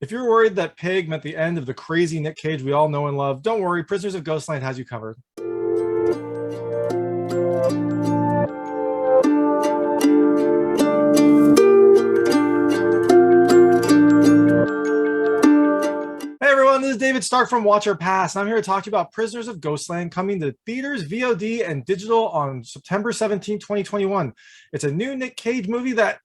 If you're worried that Pig meant the end of the crazy Nic Cage we all know and love, don't worry, Prisoners of Ghostland has you covered. Hey everyone, this is David Stark from Watch Our Pass, and I'm here to talk to you about Prisoners of Ghostland coming to theaters, VOD, and digital on September 17, 2021. It's a new Nic Cage movie that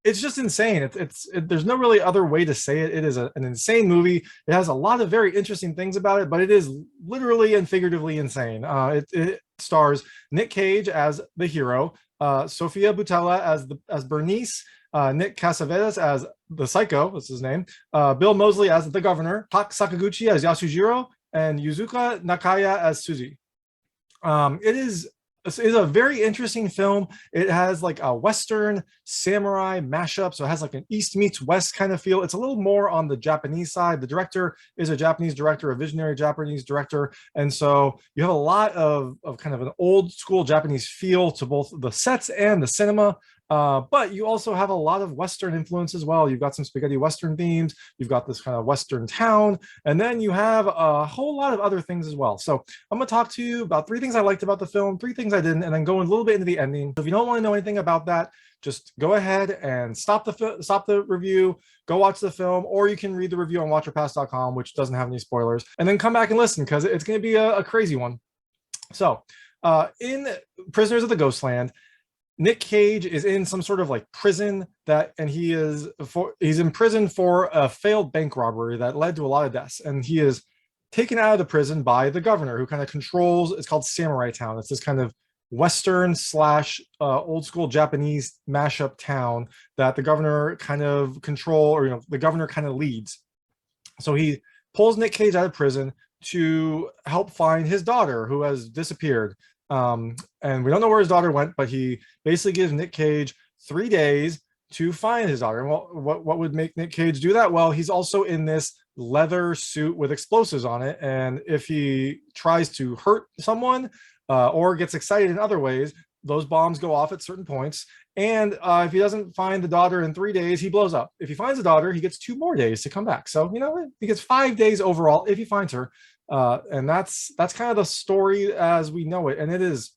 it's just insane. There's no really other way to say it. It is an insane movie. It has a lot of very interesting things about it, but it is literally and figuratively insane. It stars Nic Cage as the hero, Sofia Boutella as Bernice, Nick Cassavetes as the Psycho, that's his name, Bill Moseley as the governor, Sakaguchi as Yasujiro, and Yuzuka Nakaya as Suzi. It is a very interesting film. It has like a Western samurai mashup, so it has like an East meets West kind of feel. It's a little more on the Japanese side. The director is a Japanese director, a visionary Japanese director, and so you have a lot of kind of an old school Japanese feel to both the sets and the cinema. But you also have a lot of Western influence as well. You've got some spaghetti Western themes. You've got this kind of Western town. And then you have a whole lot of other things as well. So I'm going to talk to you about 3 things I liked about the film, 3 things I didn't, and then go a little bit into the ending. So if you don't want to know anything about that, just go ahead and stop the review, go watch the film, or you can read the review on watcherpass.com, which doesn't have any spoilers, and then come back and listen because it's going to be a crazy one. So in Prisoners of the Ghostland, Nic Cage is in some sort of like prison and he's in prison for a failed bank robbery that led to a lot of deaths, and he is taken out of the prison by the governor who kind of controls. It's called Samurai Town. It's this kind of Western slash old school Japanese mashup town that the governor kind of the governor kind of leads. So he pulls Nic Cage out of prison to help find his daughter who has disappeared. And we don't know where his daughter went, but he basically gives Nic Cage 3 days to find his daughter. And what would make Nic Cage do that? Well, he's also in this leather suit with explosives on it, and if he tries to hurt someone or gets excited in other ways, those bombs go off at certain points. And if he doesn't find the daughter in 3 days, he blows up. If he finds the daughter, he gets 2 more days to come back. So he gets 5 days overall if he finds her. And that's kind of the story as we know it, and it is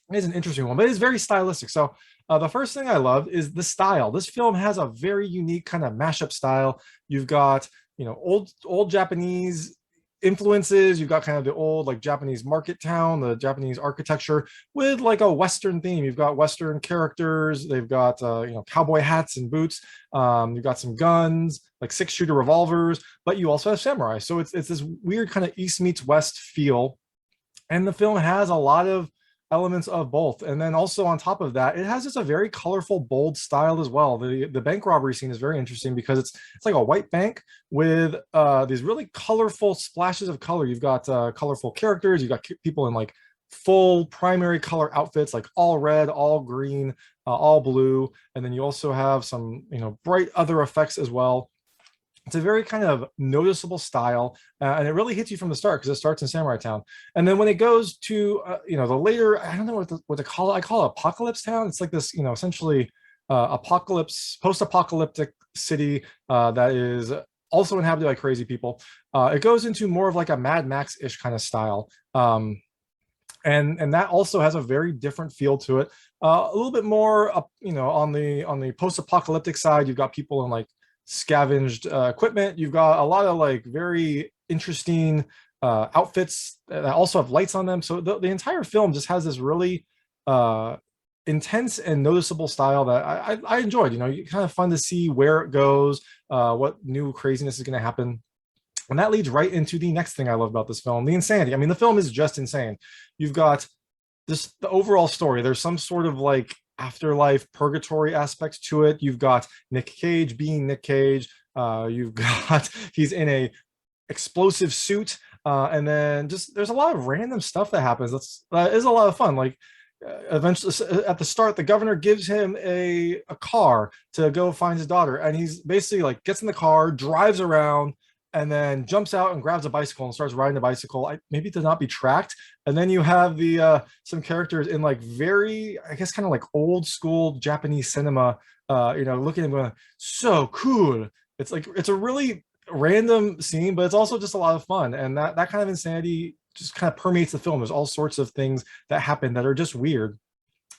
an interesting one, but it is very stylistic. So the first thing I love is the style. This film has a very unique kind of mashup style. You've got old Japanese influences. You've got kind of the old like Japanese market town, the Japanese architecture with like a Western theme. You've got Western characters. They've got cowboy hats and boots. You've got some guns, like 6-shooter revolvers, but you also have samurai. So it's this weird kind of East meets West feel, and the film has a lot of elements of both. And then also on top of that, it has just a very colorful, bold style as well. The bank robbery scene is very interesting because it's like a white bank with these really colorful splashes of color. You've got colorful characters. You've got people in like full primary color outfits, like all red, all green, all blue. And then you also have some bright other effects as well. It's a very kind of noticeable style, and it really hits you from the start because it starts in Samurai Town. And then when it goes to, the later, I don't know what to call it. I call it Apocalypse Town. It's like this, essentially post-apocalyptic city that is also inhabited by crazy people. It goes into more of like a Mad Max-ish kind of style. And that also has a very different feel to it. A little bit more, on the post-apocalyptic side, you've got people in like scavenged equipment. You've got a lot of like very interesting outfits that also have lights on them. So the entire film just has this really intense and noticeable style that I enjoyed. Kind of fun to see where it goes, what new craziness is going to happen. And that leads right into the next thing I love about this film, the insanity. I mean, the film is just insane. You've got the overall story. There's some sort of like afterlife purgatory aspects to it. You've got Nic Cage being Nic Cage. You've got he's in a explosive suit, and then just there's a lot of random stuff that happens. That is a lot of fun. Like eventually at the start, the governor gives him a car to go find his daughter, and he's basically like gets in the car, drives around, and then jumps out and grabs a bicycle and starts riding a bicycle, maybe to not be tracked. And then you have the some characters in like very, I guess, kind of like old school Japanese cinema, looking at him going, so cool. It's like, it's a really random scene, but it's also just a lot of fun. And that kind of insanity just kind of permeates the film. There's all sorts of things that happen that are just weird,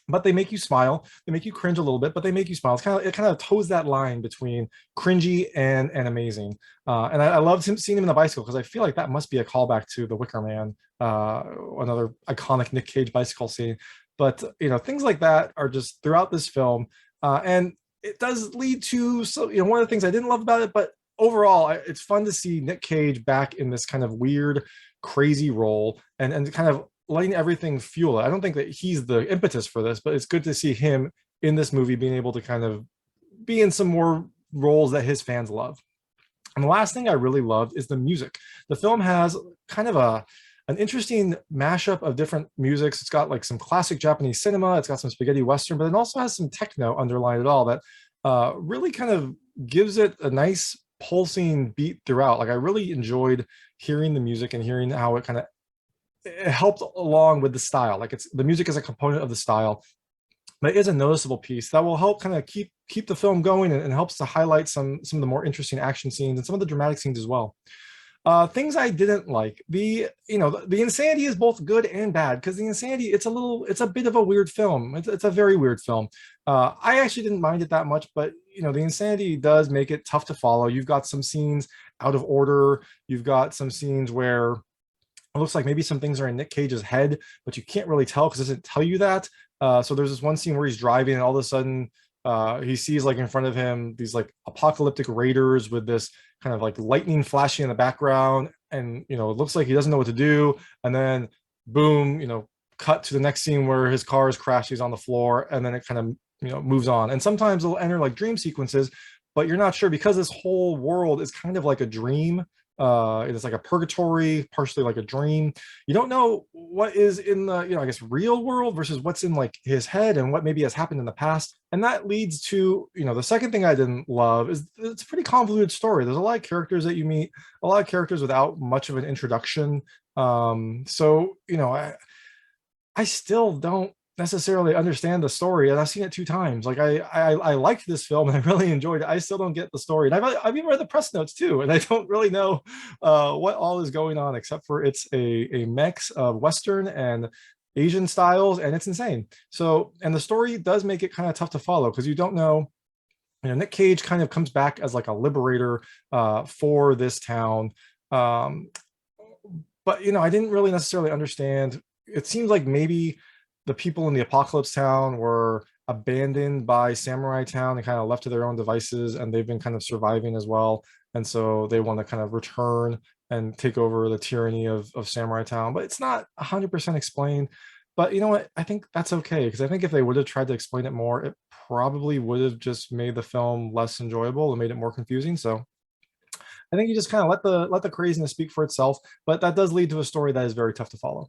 but they make you smile. They make you cringe a little bit, but they make you smile. It kind of toes that line between cringy and amazing. And I loved him seeing him in the bicycle because I feel like that must be a callback to The Wicker Man, another iconic Nic Cage bicycle scene. But things like that are just throughout this film, and it does lead to one of the things I didn't love about it, but overall, it's fun to see Nic Cage back in this kind of weird, crazy role and kind of letting everything fuel it. I don't think that he's the impetus for this, but it's good to see him in this movie being able to kind of be in some more roles that his fans love. And the last thing I really loved is the music. The film has kind of an interesting mashup of different musics. It's got like some classic Japanese cinema, it's got some spaghetti western, but it also has some techno underlined it all that really kind of gives it a nice pulsing beat throughout. Like I really enjoyed hearing the music and hearing how it kind of it helped along with the style. Like the music is a component of the style, but it is a noticeable piece that will help kind of keep the film going and helps to highlight some of the more interesting action scenes and some of the dramatic scenes as well. Things I didn't like, the insanity is both good and bad because the insanity, it's a bit of a weird film. It's a very weird film. I actually didn't mind it that much, but the insanity does make it tough to follow. You've got some scenes out of order. You've got some scenes where it looks like maybe some things are in Nic Cage's head, but you can't really tell because it doesn't tell you that. So there's this one scene where he's driving and all of a sudden he sees like in front of him these like apocalyptic raiders with this kind of like lightning flashing in the background, and it looks like he doesn't know what to do, and then boom, cut to the next scene where his car is crashed, he's on the floor, and then it kind of moves on. And sometimes it'll enter like dream sequences, but you're not sure because this whole world is kind of like a dream. It's like a purgatory, partially like a dream. You don't know what is in the, I guess, real world versus what's in like his head and what maybe has happened in the past. And that leads to, the second thing I didn't love is it's a pretty convoluted story. There's a lot of characters that you meet, a lot of characters without much of an introduction. I still don't necessarily understand the story, and I've seen it 2 times. Like I liked this film and I really enjoyed it. I still don't get the story, and I've even read the press notes too, and I don't really know what all is going on except for it's a mix of Western and Asian styles, and it's insane. So, and the story does make it kind of tough to follow because you don't know. Nic Cage kind of comes back as like a liberator for this town, but I didn't really necessarily understand. It seems like maybe the people in the apocalypse town were abandoned by samurai town and kind of left to their own devices, and they've been kind of surviving as well, and so they want to kind of return and take over the tyranny of samurai town, but it's not 100% explained. But you know what, I think that's okay, because I think if they would have tried to explain it more, it probably would have just made the film less enjoyable and made it more confusing. So I think you just kind of let the craziness speak for itself, but that does lead to a story that is very tough to follow.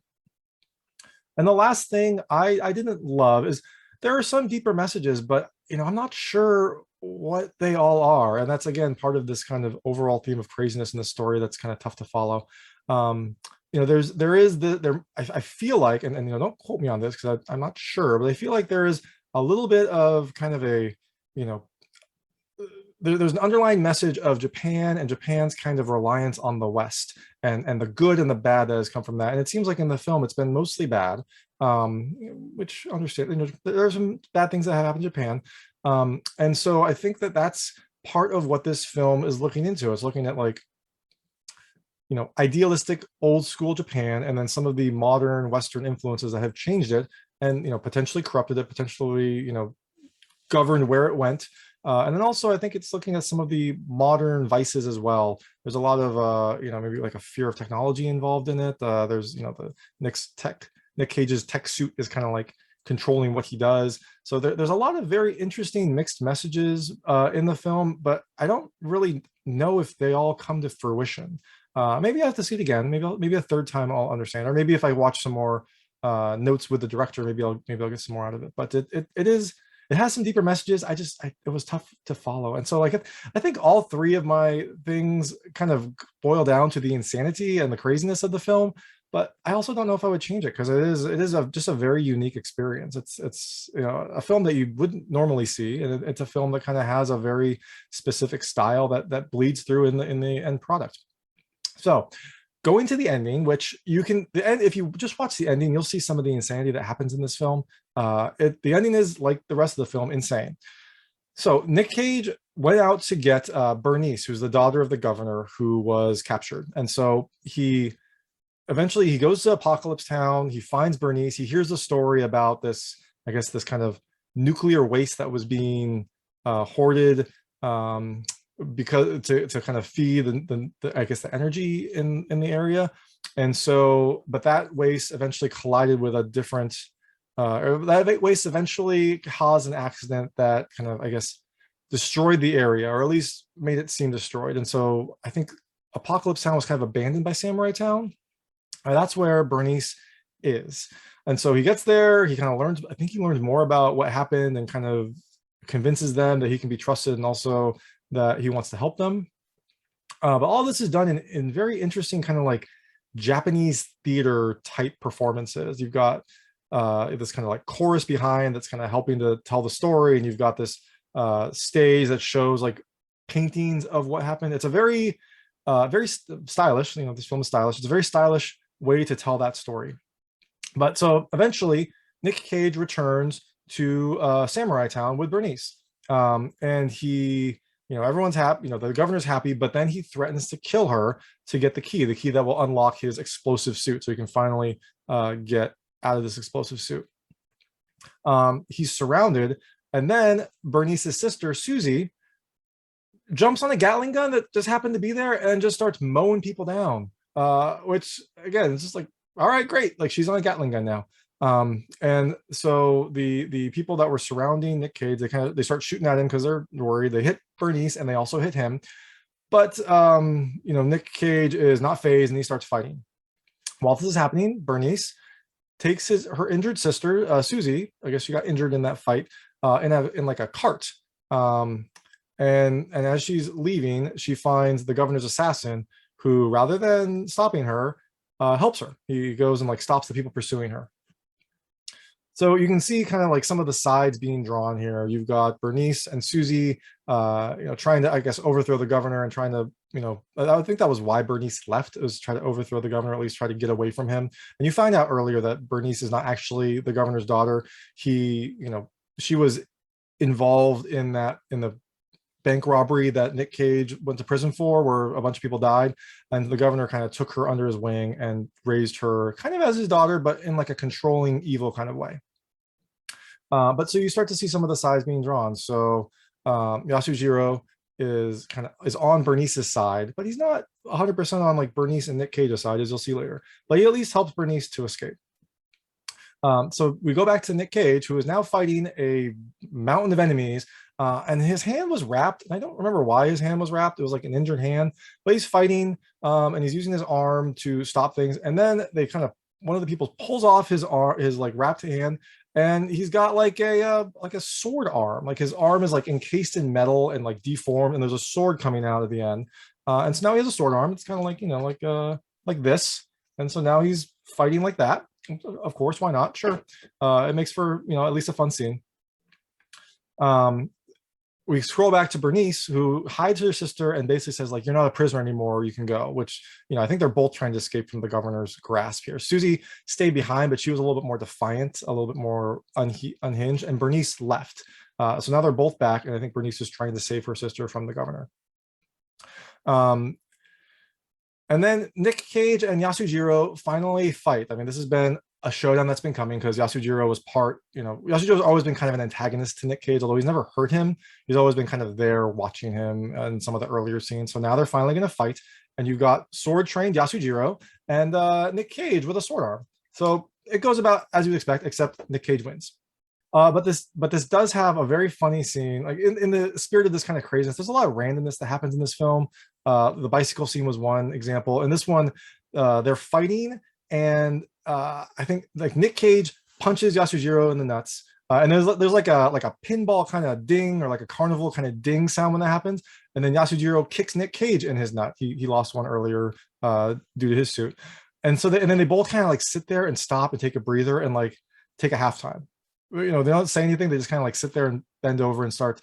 And the last thing I didn't love is there are some deeper messages, but I'm not sure what they all are. And that's again part of this kind of overall theme of craziness in the story that's kind of tough to follow. I feel like, and don't quote me on this because I'm not sure, but I feel like there is a little bit of kind of a, there's an underlying message of Japan and Japan's kind of reliance on the West and the good and the bad that has come from that. And it seems like in the film, it's been mostly bad, which I understand, there are some bad things that have happened in Japan. And so I think that that's part of what this film is looking into. It's looking at like, idealistic old school Japan, and then some of the modern Western influences that have changed it and, potentially corrupted it, potentially, governed where it went. And then also, I think it's looking at some of the modern vices as well. There's a lot of, maybe like a fear of technology involved in it. There's, the Nic Cage's tech suit is kind of like controlling what he does. So there's a lot of very interesting mixed messages in the film, but I don't really know if they all come to fruition. Maybe I have to see it again. Maybe a third time I'll understand, or maybe if I watch some more notes with the director, maybe I'll get some more out of it. But it has some deeper messages. It was tough to follow. And so like, I think all three of my things kind of boil down to the insanity and the craziness of the film. but I also don't know if I would change it because it is just a very unique experience. It's a film that you wouldn't normally see, and it's a film that kind of has a very specific style that bleeds through in the end product. So going to the ending, which you can the end if you just watch the ending, you'll see some of the insanity that happens in this film. The ending is like the rest of the film, insane. So Nic Cage went out to get Bernice, who's the daughter of the governor who was captured, and so he goes to Apocalypse Town. He finds Bernice. He hears the story about this, I guess, this kind of nuclear waste that was being hoarded, because to kind of feed the I guess the energy in the area. And so, but that waste eventually collided with a different, or that waste eventually caused an accident that kind of, I guess, destroyed the area, or at least made it seem destroyed. And so I think Apocalypse Town was kind of abandoned by Samurai Town. That's where Bernice is. And so he gets there, he kind of learns, I think he learns more about what happened and kind of convinces them that he can be trusted, and also that he wants to help them. But all this is done in very interesting kind of like Japanese theater type performances. You've got this kind of like chorus behind that's kind of helping to tell the story, and you've got this stage that shows like paintings of what happened. It's a very stylish, this film is stylish. It's a very stylish way to tell that story. But so eventually Nic Cage returns to Samurai Town with Bernice, and he, everyone's happy, the governor's happy, but then he threatens to kill her to get the key that will unlock his explosive suit, so he can finally get out of this explosive suit. He's surrounded, and then Bernice's sister Suzi jumps on a Gatling gun that just happened to be there and just starts mowing people down, which again, it's just like, all right, great, like she's on a Gatling gun now. And so the people that were surrounding Nic Cage, they start shooting at him because they're worried. They hit Bernice and they also hit him, but Nic Cage is not phased, and he starts fighting. While this is happening, Bernice takes her injured sister Suzi, I guess she got injured in that fight, in like a cart, and as she's leaving, she finds the governor's assassin, who, rather than stopping her, helps her. He goes and like stops the people pursuing her. So you can see kind of like some of the sides being drawn here. You've got Bernice and Suzi, trying to, I guess, overthrow the governor, and trying to, I think that was why Bernice left. It was try to overthrow the governor, at least try to get away from him. And you find out earlier that Bernice is not actually the governor's daughter. She was involved in the bank robbery that Nic Cage went to prison for, where a bunch of people died, and the governor kind of took her under his wing and raised her kind of as his daughter, but in like a controlling, evil kind of way. But so you start to see some of the sides being drawn. So Yasujiro is on Bernice's side, but he's not 100% on like Bernice and Nic Cage's side, as you'll see later. But he at least helps Bernice to escape. So we go back to Nic Cage, who is now fighting a mountain of enemies, and his hand was wrapped. And I don't remember why his hand was wrapped. It was like an injured hand, but he's fighting, and he's using his arm to stop things. And then one of the people pulls off his arm, his like wrapped hand, and he's got like a sword arm. Like his arm is like encased in metal and like deformed, and there's a sword coming out at the end. And so now he has a sword arm. It's kind of like like this. And so now he's fighting like that. Of course, why not? Sure. It makes for at least a fun scene. We scroll back to Bernice, who hides her sister and basically says, like, you're not a prisoner anymore, you can go, which, I think they're both trying to escape from the governor's grasp here. Suzi stayed behind, but she was a little bit more defiant, a little bit more unhinged, and Bernice left. So now they're both back, and I think Bernice is trying to save her sister from the governor. And then Nic Cage and Yasujiro finally fight. I mean, this has been a showdown that's been coming, because Yasujiro was Yasujiro's always been kind of an antagonist to Nic Cage, although he's never hurt him. He's always been kind of there watching him in some of the earlier scenes. So now they're finally going to fight, and you've got sword-trained Yasujiro and Nic Cage with a sword arm. So it goes about as you'd expect, except Nic Cage wins. But this does have a very funny scene. Like in the spirit of this kind of craziness, there's a lot of randomness that happens in this film. The bicycle scene was one example. In this one, they're fighting, and I think like Nic Cage punches Yasujiro in the nuts, and there's like a pinball kind of ding, or like a carnival kind of ding sound when that happens, and then Yasujiro kicks Nic Cage in his nut. He lost one earlier due to his suit. And so and then they both kind of like sit there and stop and take a breather and like take a halftime. You know, they don't say anything. They just kind of like sit there and bend over and start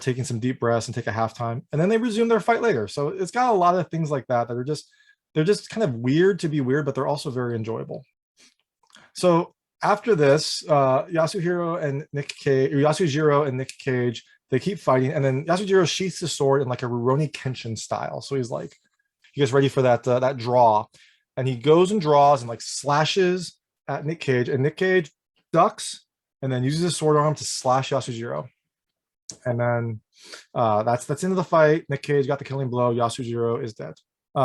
taking some deep breaths and take a halftime. And then they resume their fight later. So it's got a lot of things like that that are just, they're just kind of weird to be weird, but they're also very enjoyable. So after this, Yasujiro and Nic Cage, they keep fighting, and then Yasujiro sheaths his sword in like a Rurouni Kenshin style. So he's like, he gets ready for that draw, and he goes and draws and like slashes at Nic Cage, and Nic Cage ducks and then uses his sword arm to slash Yasujiro. And then that's into the fight. Nic Cage got the killing blow. Yasujiro is dead.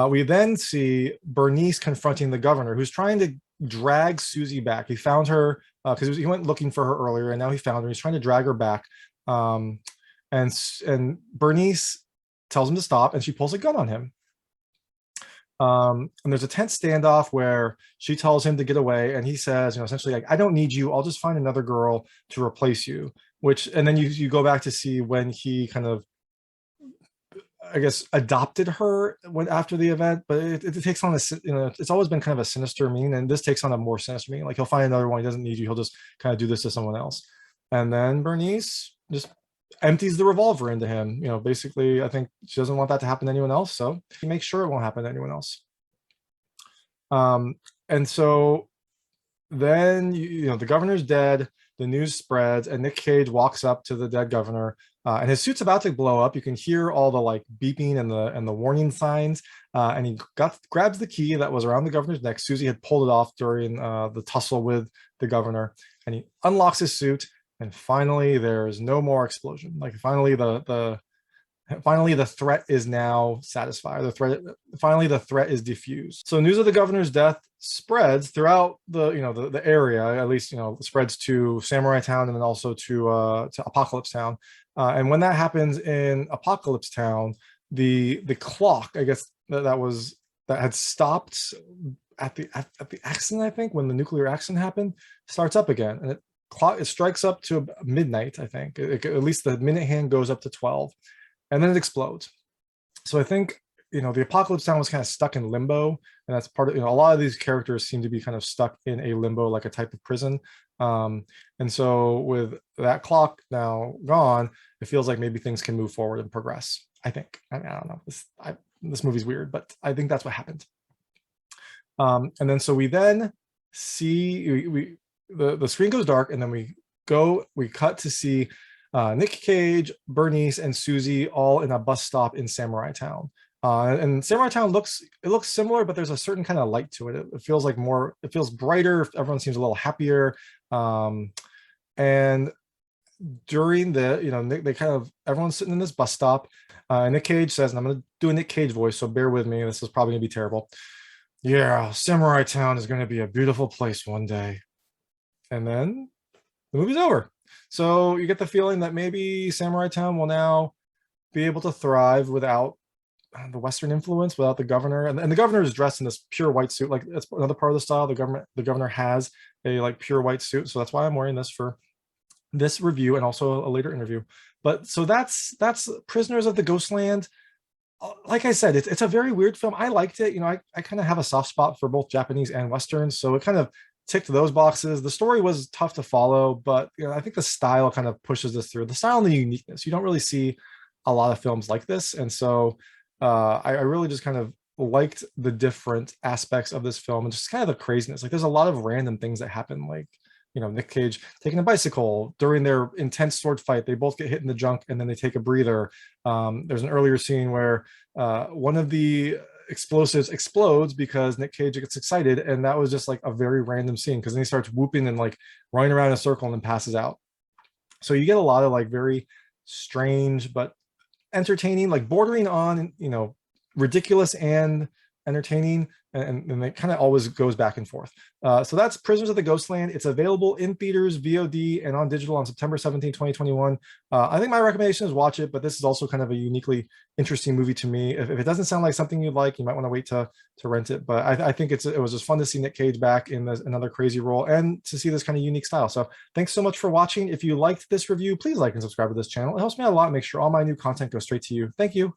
We then see Bernice confronting the governor, who's trying to drag Suzi back. He found her because he went looking for her earlier, and now he found her. He's trying to drag her back. And Bernice tells him to stop, and she pulls a gun on him. And there's a tense standoff where she tells him to get away, and he says, you know, essentially like, I don't need you. I'll just find another girl to replace you. And then you go back to see when he kind of, I guess, adopted her after the event, but it takes on it's always been kind of a sinister meaning, and this takes on a more sinister meaning. Like, he'll find another one. He doesn't need you. He'll just kind of do this to someone else. And then Bernice just empties the revolver into him. You know, basically, I think she doesn't want that to happen to anyone else, so he makes sure it won't happen to anyone else. And so then, you know, the governor's dead. The news spreads, and Nic Cage walks up to the dead governor, and his suit's about to blow up. You can hear all the like beeping and the warning signs, and he grabs the key that was around the governor's neck. Suzi had pulled it off during the tussle with the governor, and he unlocks his suit, and finally there's no more explosion. Like, finally the threat is now satisfied. Finally the threat is diffused. So news of the governor's death spreads throughout the area, at least, you know, spreads to Samurai Town and then also to Apocalypse Town. And when that happens in Apocalypse Town, the clock, I guess, that had stopped at the accident, I think, when the nuclear accident happened, starts up again, and it strikes up to midnight, I think. At least the minute hand goes up to 12. And then it explodes. So I think, you know, the Apocalypse Town was kind of stuck in limbo, and that's part of, you know, a lot of these characters seem to be kind of stuck in a limbo, like a type of prison. And so with that clock now gone, it feels like maybe things can move forward and progress. I think. I don't know. This movie's weird, but I think that's what happened. And then so we then see the screen goes dark, and then we cut to see Nic Cage, Bernice, and Suzi all in a bus stop in Samurai Town. And Samurai Town looks similar, but there's a certain kind of light to it. It feels like it feels brighter. Everyone seems a little happier. And during everyone's sitting in this bus stop. Nic Cage says, and I'm going to do a Nic Cage voice, so bear with me. This is probably going to be terrible. Yeah, Samurai Town is going to be a beautiful place one day. And then the movie's over. So you get the feeling that maybe Samurai Town will now be able to thrive without the Western influence, without the governor. And the governor is dressed in this pure white suit. Like, that's another part of the style. The governor has a like pure white suit. So that's why I'm wearing this for this review and also a later interview. But so that's Prisoners of the Ghostland. Like I said, it's a very weird film. I liked it. You know, I kind of have a soft spot for both Japanese and Westerns. So it kind of ticked those boxes. The story was tough to follow, but you know, I think the style kind of pushes this through. The style and the uniqueness. You don't really see a lot of films like this, and so I really just kind of liked the different aspects of this film and just kind of the craziness. Like, there's a lot of random things that happen, like, you know, Nic Cage taking a bicycle during their intense sword fight. They both get hit in the junk and then they take a breather. There's an earlier scene where one of the explosives explodes because Nic Cage gets excited, and that was just like a very random scene, because then he starts whooping and like running around in a circle and then passes out. So you get a lot of like very strange but entertaining, like bordering on, you know, ridiculous and entertaining, and it kind of always goes back and forth. So that's Prisoners of the Ghostland. It's available in theaters, VOD, and on digital on September 17, 2021. I think my recommendation is watch it, but this is also kind of a uniquely interesting movie to me. If it doesn't sound like something you'd like, you might want to wait to rent it. But I think it was just fun to see Nic Cage back in another crazy role and to see this kind of unique style. So thanks so much for watching. If you liked this review, please like and subscribe to this channel. It helps me out a lot. Make sure all my new content goes straight to you. Thank you.